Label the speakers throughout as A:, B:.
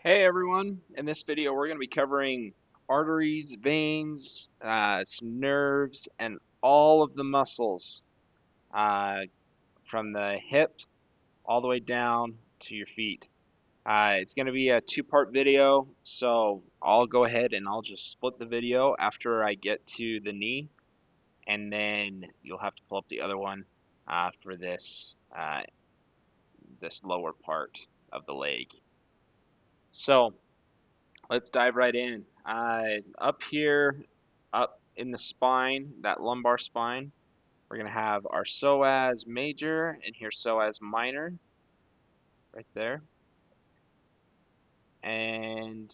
A: Hey everyone, in this video we're going to be covering arteries, veins, some nerves, and all of the muscles uh, from the hip all the way down to your feet. It's going to be a two-part video, so I'll go ahead and I'll just split the video after I get to the knee, and then you'll have to pull up the other one for this lower part of the leg. So let's dive right in. Up here, up in the spine, that lumbar spine, we're going to have our psoas major and here psoas minor right there. And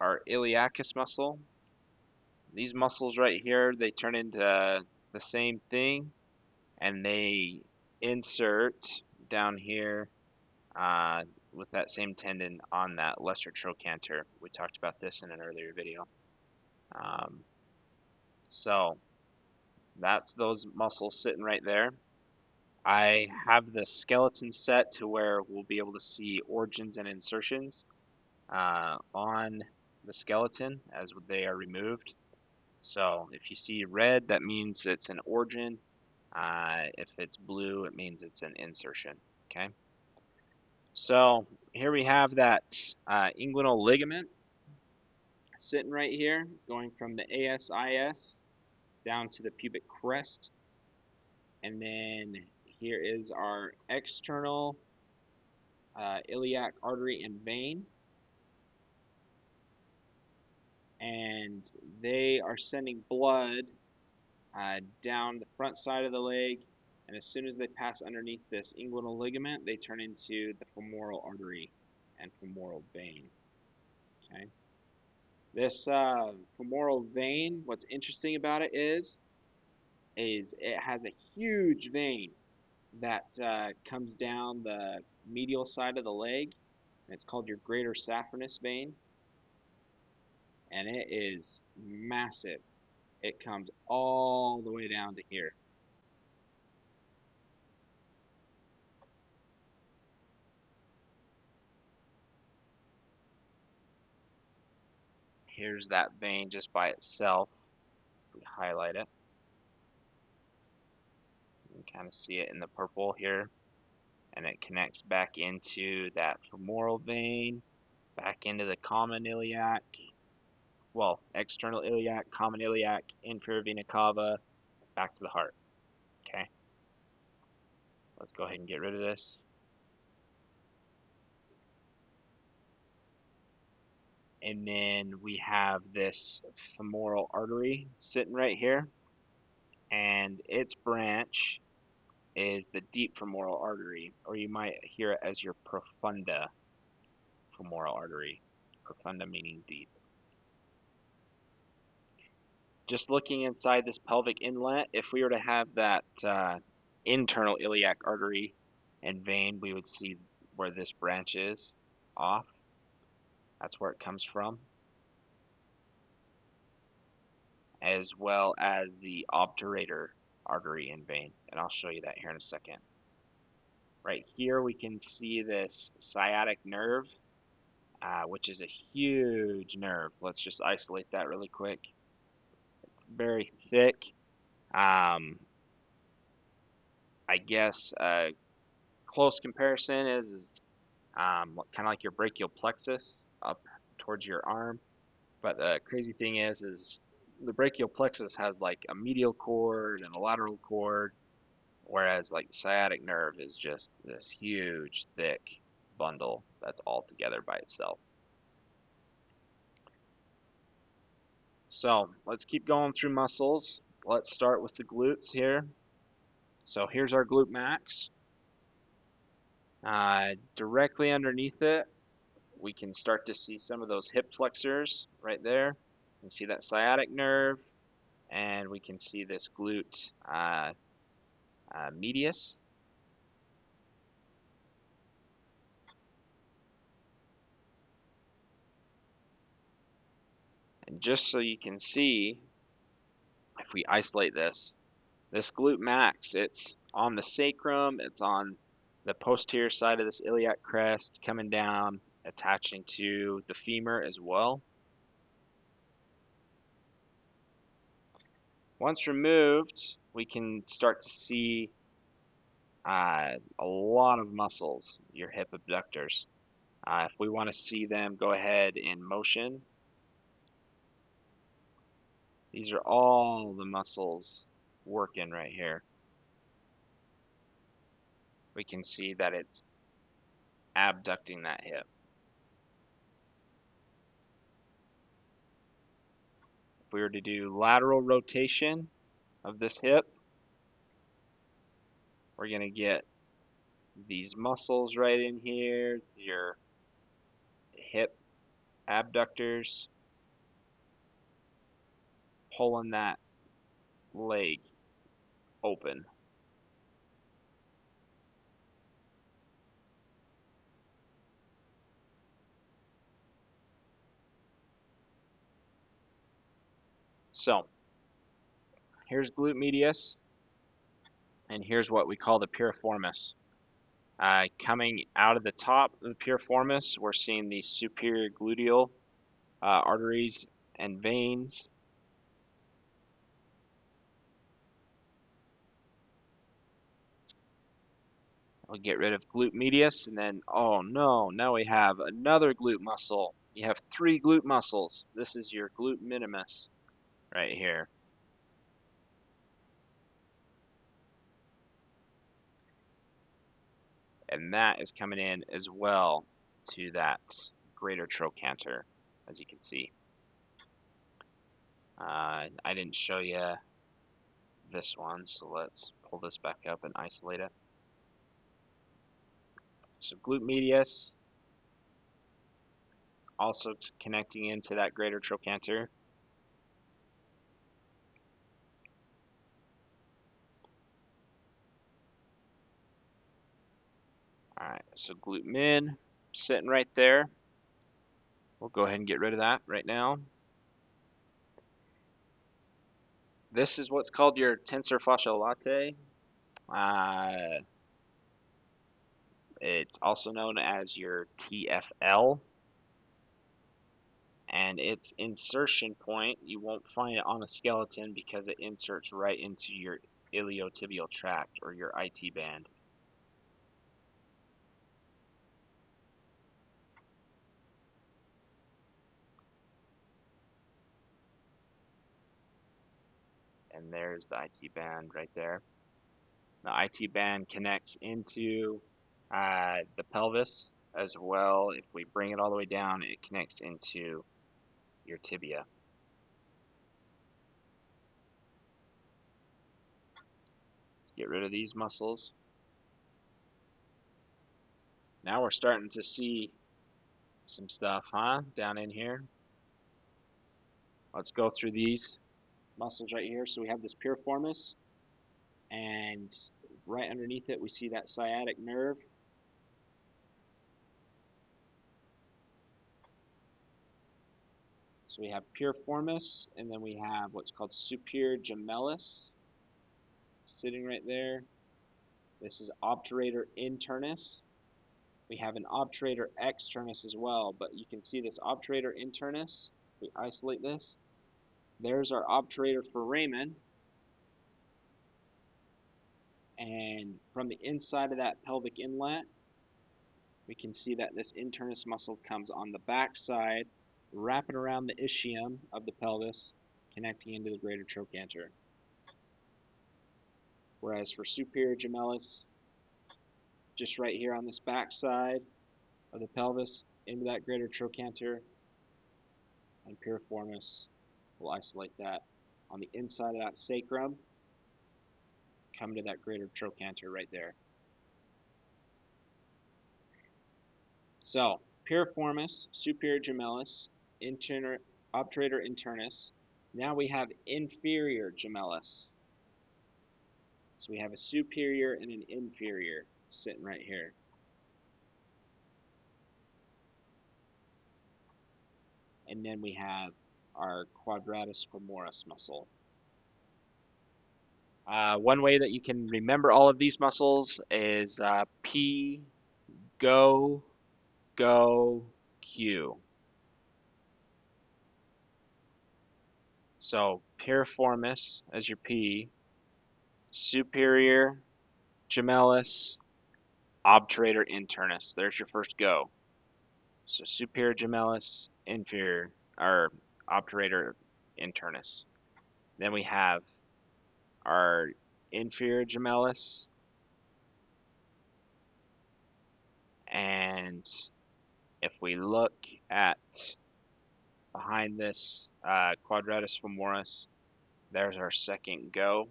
A: our iliacus muscle. These muscles right here, they turn into the same thing and they insert down here uh, with that same tendon on that lesser trochanter. We talked about this in an earlier video. Um, so that's those muscles sitting right there. I have the skeleton set to where we'll be able to see origins and insertions on the skeleton as they are removed. So if you see red, that means it's an origin. If it's blue, it means it's an insertion. Okay. So here we have that inguinal ligament sitting right here, going from the ASIS down to the pubic crest. And then here is our external iliac artery and vein. And they are sending blood down the front side of the leg. And as soon as they pass underneath this inguinal ligament, they turn into the femoral artery and femoral vein. Okay. This femoral vein, what's interesting about it is it has a huge vein that comes down the medial side of the leg. And it's called your greater saphenous vein. And it is massive. It comes all the way down to here. Here's that vein just by itself. We highlight it. You can kind of see it in the purple here. And it connects back into that femoral vein, back into the common iliac, well, external iliac, common iliac, inferior vena cava, back to the heart. Okay, let's go ahead and get rid of this. And then we have this femoral artery sitting right here, and its branch is the deep femoral artery, or you might hear it as your profunda femoral artery. Profunda meaning deep. Just looking inside this pelvic inlet, if we were to have that internal iliac artery and vein, we would see where this branch is off. That's where it comes from, as well as the obturator artery and vein. And I'll show you that here in a second. Right here we can see this sciatic nerve, which is a huge nerve. Let's just isolate that really quick. It's very thick. I guess a close comparison is kind of like your brachial plexus up towards your arm. But the crazy thing is the brachial plexus has like a medial cord and a lateral cord, whereas like the sciatic nerve is just this huge, thick bundle that's all together by itself. So let's keep going through muscles. Let's start with the glutes here. So here's our glute max. Directly underneath it, we can start to see some of those hip flexors right there. You can see that sciatic nerve, and we can see this glute medius. And just so you can see, if we isolate this glute max, it's on the sacrum, it's on the posterior side of this iliac crest, coming down attaching to the femur as well. Once removed, we can start to see a lot of muscles, your hip abductors. If we want to see them, go ahead in motion. These are all the muscles working right here. We can see that it's abducting that hip. If we were to do lateral rotation of this hip, we're going to get these muscles right in here, your hip abductors, pulling that leg open. So here's glute medius, and here's what we call the piriformis. Coming out of the top of the piriformis, we're seeing the superior gluteal arteries and veins. We'll get rid of glute medius, and then, oh no, now we have another glute muscle. You have 3 glute muscles. This is your glute minimus right here. And that is coming in as well to that greater trochanter, as you can see. I didn't show you this one, so let's pull this back up and isolate it. So glute medius, also connecting into that greater trochanter. Alright, so glute min sitting right there. We'll go ahead and get rid of that right now. This is what's called your tensor fasciae latae. It's also known as your TFL. And its insertion point, you won't find it on a skeleton because it inserts right into your iliotibial tract or your IT band. And there's the IT band right there. The IT band connects into the pelvis as well. If we bring it all the way down, it connects into your tibia. Let's get rid of these muscles. Now we're starting to see some stuff, huh? Down in here. Let's go through these muscles right here. So we have this piriformis, and right underneath it we see that sciatic nerve. So we have piriformis, and then we have what's called superior gemellus sitting right there. This is obturator internus. We have an obturator externus as well, but you can see this obturator internus. We isolate this. There's our obturator foramen, and from the inside of that pelvic inlet, we can see that this internus muscle comes on the back side, wrapping around the ischium of the pelvis, connecting into the greater trochanter. Whereas for superior gemellus, just right here on this back side of the pelvis, into that greater trochanter, and piriformis, we'll isolate that. On the inside of that sacrum, come to that greater trochanter right there. So, piriformis, superior gemellus, obturator internus. Now we have inferior gemellus. So we have a superior and an inferior sitting right here. And then we have our quadratus femoris muscle. One way that you can remember all of these muscles is P, go, go, Q. So piriformis as your P, superior gemellus, obturator internus. There's your first go. So superior gemellus, inferior, or obturator internus. Then we have our inferior gemellus, and if we look at behind this quadratus femoris, there's our second go.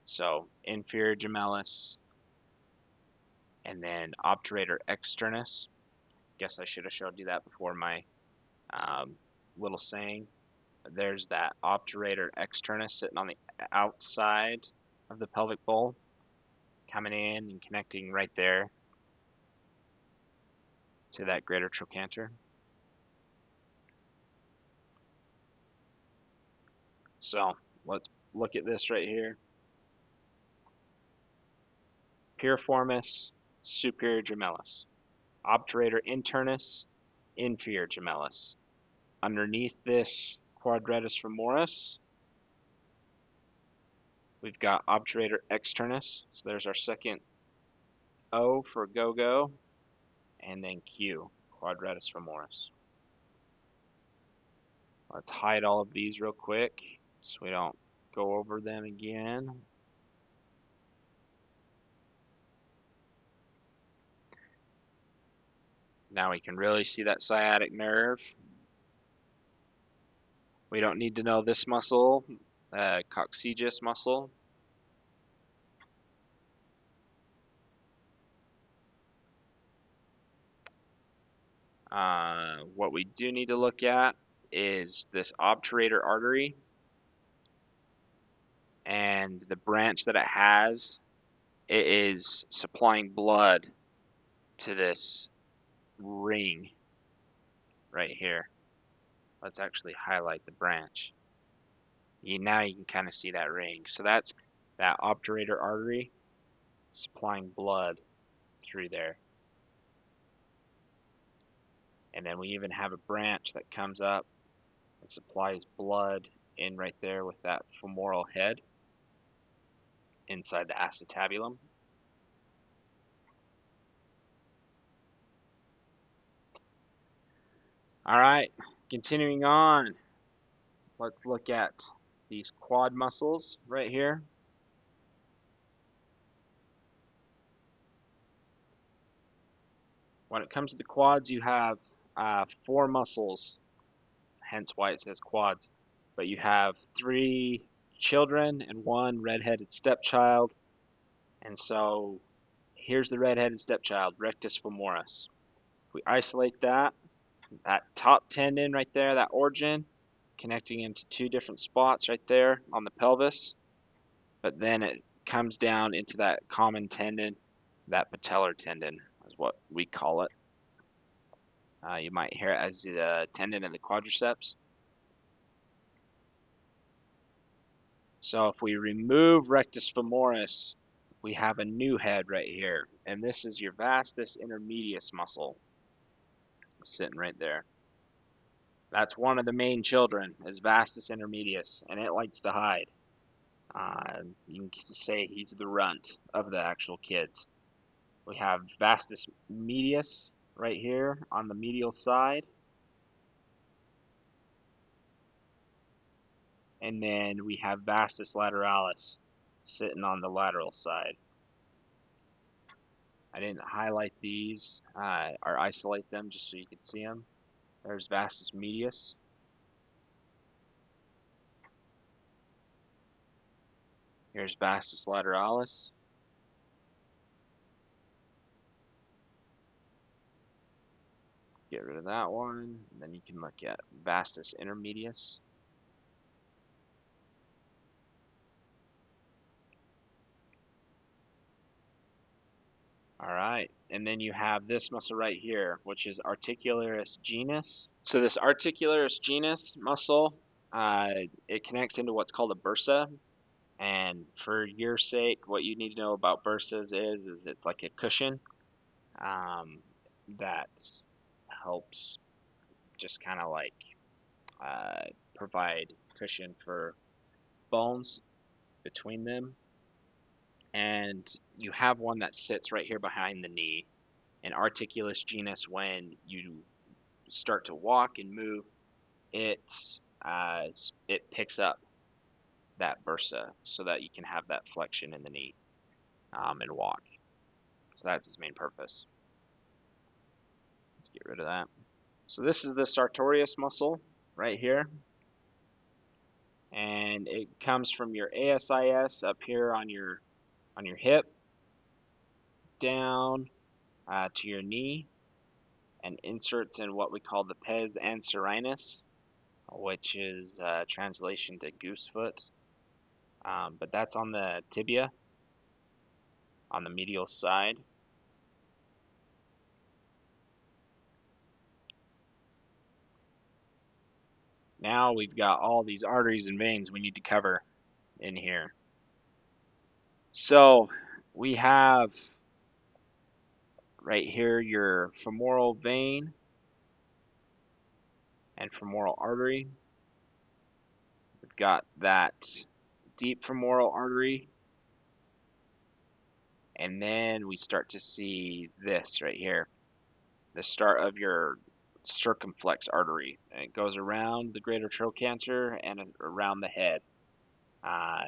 A: So inferior gemellus, and then obturator externus. Guess I should have showed you that before my little saying. There's that obturator externus sitting on the outside of the pelvic bowl, coming in and connecting right there to that greater trochanter. So let's look at this right here. Piriformis, superior gemellus. Obturator internus, inferior gemellus. Underneath this quadratus femoris, we've got obturator externus. So there's our second O for go-go, and then Q, quadratus femoris. Let's hide all of these real quick so we don't go over them again. Now we can really see that sciatic nerve. We don't need to know this muscle, coccygeus muscle. What we do need to look at is this obturator artery and the branch that it has. It is supplying blood to this ring right here. Let's actually highlight the branch. Now you can kind of see that ring. So that's that obturator artery supplying blood through there. And then we even have a branch that comes up and supplies blood in right there with that femoral head inside the acetabulum. All right, continuing on, let's look at these quad muscles right here. When it comes to the quads, you have 4 muscles, hence why it says quads. But you have 3 children and 1 redheaded stepchild. And so here's the redheaded stepchild, rectus femoris. If we isolate that top tendon right there, that origin, connecting into 2 different spots right there on the pelvis. But then it comes down into that common tendon, that patellar tendon is what we call it. You might hear it as the tendon of the quadriceps. So if we remove rectus femoris, we have a new head right here, and this is your vastus intermedius muscle sitting right there. That's one of the main children, is vastus intermedius, and it likes to hide. You can say he's the runt of the actual kids. We have vastus medius right here on the medial side. And then we have vastus lateralis sitting on the lateral side. I didn't highlight these or isolate them just so you could see them. There's vastus medius. Here's vastus lateralis. Let's get rid of that one. And then you can look at vastus intermedius. All right, and then you have this muscle right here, which is articularis genus. So this articularis genus muscle, it connects into what's called a bursa. And for your sake, what you need to know about bursas is it's like a cushion that helps just kind of like uh, provide cushion for bones between them. And you have one that sits right here behind the knee. An articulus genus, when you start to walk and move, it uh, it picks up that bursa so that you can have that flexion in the knee and walk. So that's its main purpose. Let's get rid of that. So this is the sartorius muscle right here, and it comes from your ASIS up here on your hip down to your knee, and inserts in what we call the pes anserinus, which is translation to goosefoot. But that's on the tibia, on the medial side. Now we've got all these arteries and veins we need to cover in here. So we have right here your femoral vein and femoral artery. We've got that deep femoral artery, and then we start to see this right here, the start of your circumflex artery. And it goes around the greater trochanter and around the head. Uh,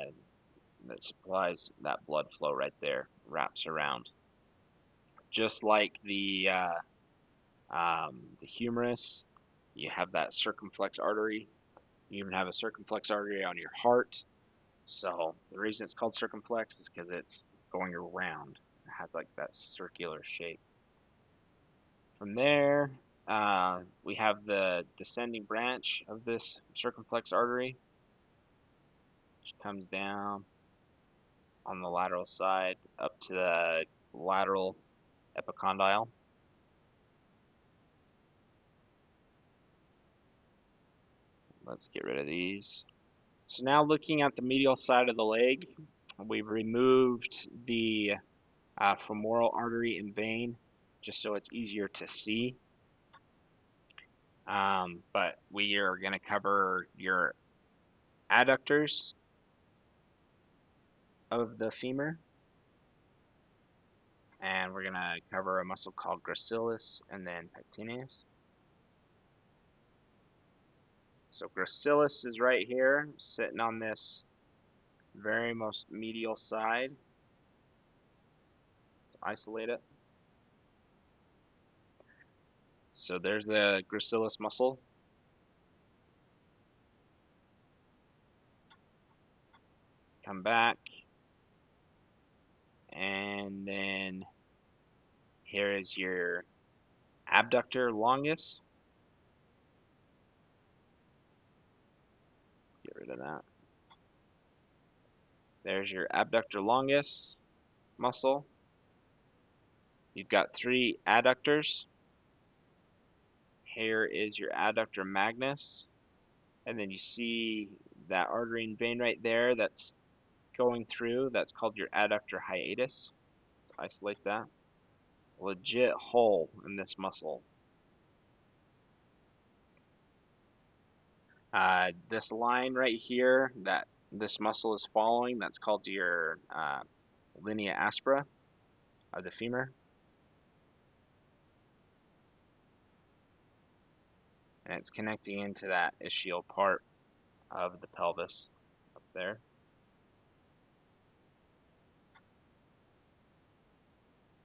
A: that supplies that blood flow right there, wraps around. Just like the humerus, you have that circumflex artery. You even have a circumflex artery on your heart. So the reason it's called circumflex is because it's going around. It has like that circular shape. From there, we have the descending branch of this circumflex artery, which comes down on the lateral side up to the lateral epicondyle. Let's get rid of these. So now looking at the medial side of the leg, we've removed the femoral artery and vein just so it's easier to see. But we are going to cover your adductors of the femur, and we're going to cover a muscle called gracilis and then pectineus. So gracilis is right here, sitting on this very most medial side. Let's isolate it. So there's the gracilis muscle. Come back, and then here is your abductor longus. Get rid of that. There's your abductor longus muscle. You've got 3 adductors. Here is your adductor magnus. And then you see that artery and vein right there that's going through. That's called your adductor hiatus. Let's isolate that. Legit hole in this muscle. This line right here that this muscle is following, that's called your linea aspera of the femur. And it's connecting into that ischial part of the pelvis up there.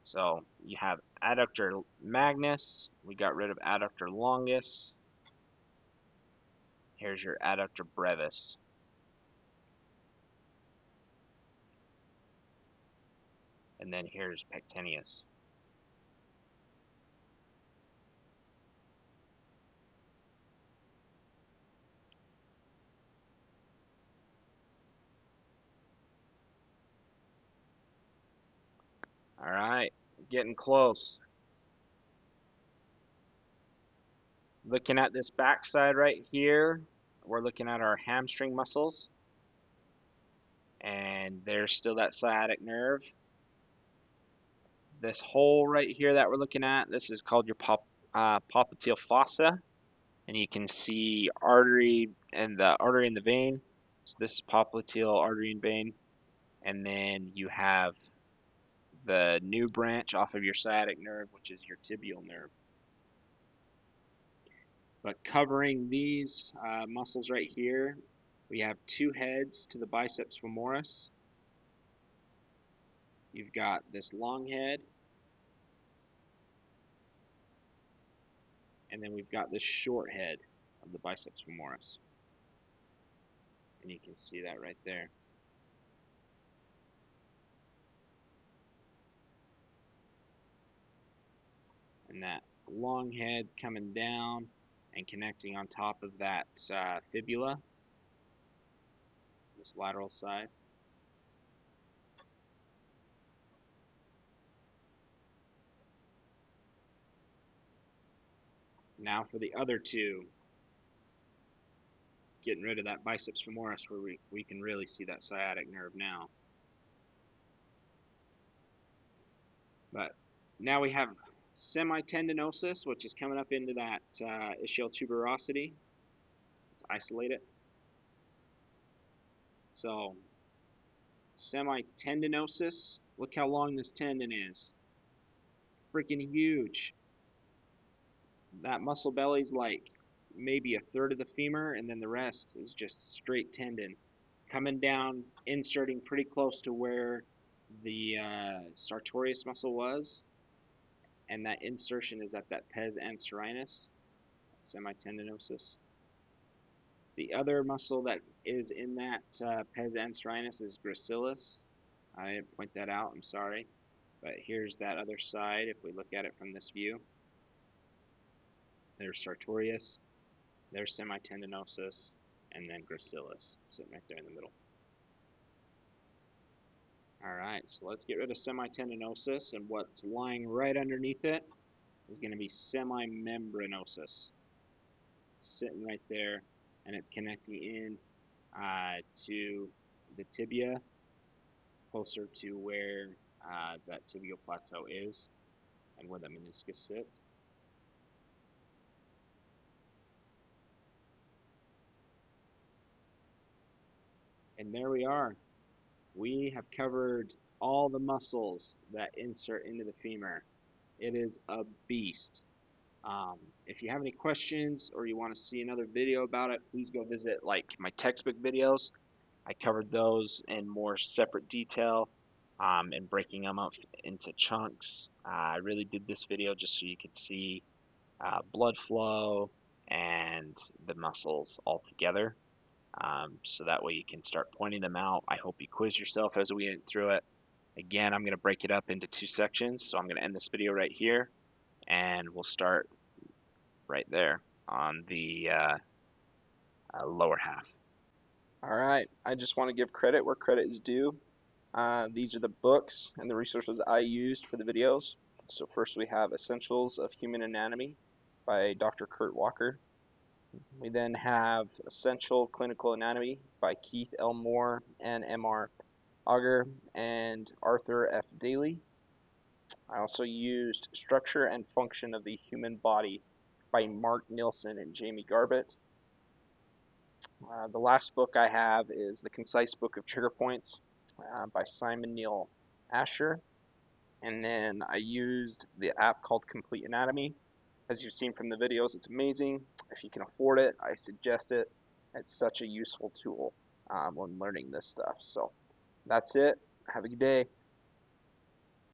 A: So you have adductor magnus, we got rid of adductor longus. Here's your adductor brevis. And then here's pectineus. All right, getting close. Looking at this backside right here, we're looking at our hamstring muscles. And there's still that sciatic nerve. This hole right here that we're looking at, this is called your popliteal fossa, and you can see artery and the artery in the vein. So this is popliteal artery and vein, and then you have the new branch off of your sciatic nerve, which is your tibial nerve. But covering these muscles right here, we have two heads to the biceps femoris. You've got this long head, and then we've got this short head of the biceps femoris. And you can see that right there. And that long head's coming down and connecting on top of that fibula, this lateral side. Now for the other two, getting rid of that biceps femoris where we can really see that sciatic nerve now. But now we have semitendinosus, which is coming up into that ischial tuberosity. Let's isolate it. So semitendinosus, look how long this tendon is. Freaking huge. That muscle belly's like maybe a third of the femur, and then the rest is just straight tendon. Coming down, inserting pretty close to where the sartorius muscle was, and that insertion is at that pes anserinus, semitendinosus. The other muscle that is in that pes anserinus is gracilis. I didn't point that out, I'm sorry. But here's that other side if we look at it from this view. There's sartorius, there's semitendinosus, and then gracilis sitting right there in the middle. Alright, so let's get rid of semitendinosus, and what's lying right underneath it is going to be semimembranosus. Sitting right there, and it's connecting in to the tibia, closer to where that tibial plateau is and where the meniscus sits. And there we are. We have covered all the muscles that insert into the femur. It is a beast. If you have any questions or you want to see another video about it, please go visit like my textbook videos. I covered those in more separate detail and breaking them up into chunks. I really did this video just so you could see blood flow and the muscles all together. So that way you can start pointing them out. I hope you quiz yourself as we went through it. Again, I'm going to break it up into two sections, so I'm going to end this video right here, and we'll start right there on the lower half. All right, I just want to give credit where credit is due. These are the books and the resources I used for the videos. So first we have Essentials of Human Anatomy by Dr. Kurt Walker. We then have Essential Clinical Anatomy by Keith L. Moore and M.R. Auger and Arthur F. Daly. I also used Structure and Function of the Human Body by Mark Nilsson and Jamie Garbett. The last book I have is The Concise Book of Trigger Points by Simon Neil Asher. And then I used the app called Complete Anatomy. As you've seen from the videos, it's amazing. If you can afford it, I suggest it. It's such a useful tool when learning this stuff. So that's it. Have a good day.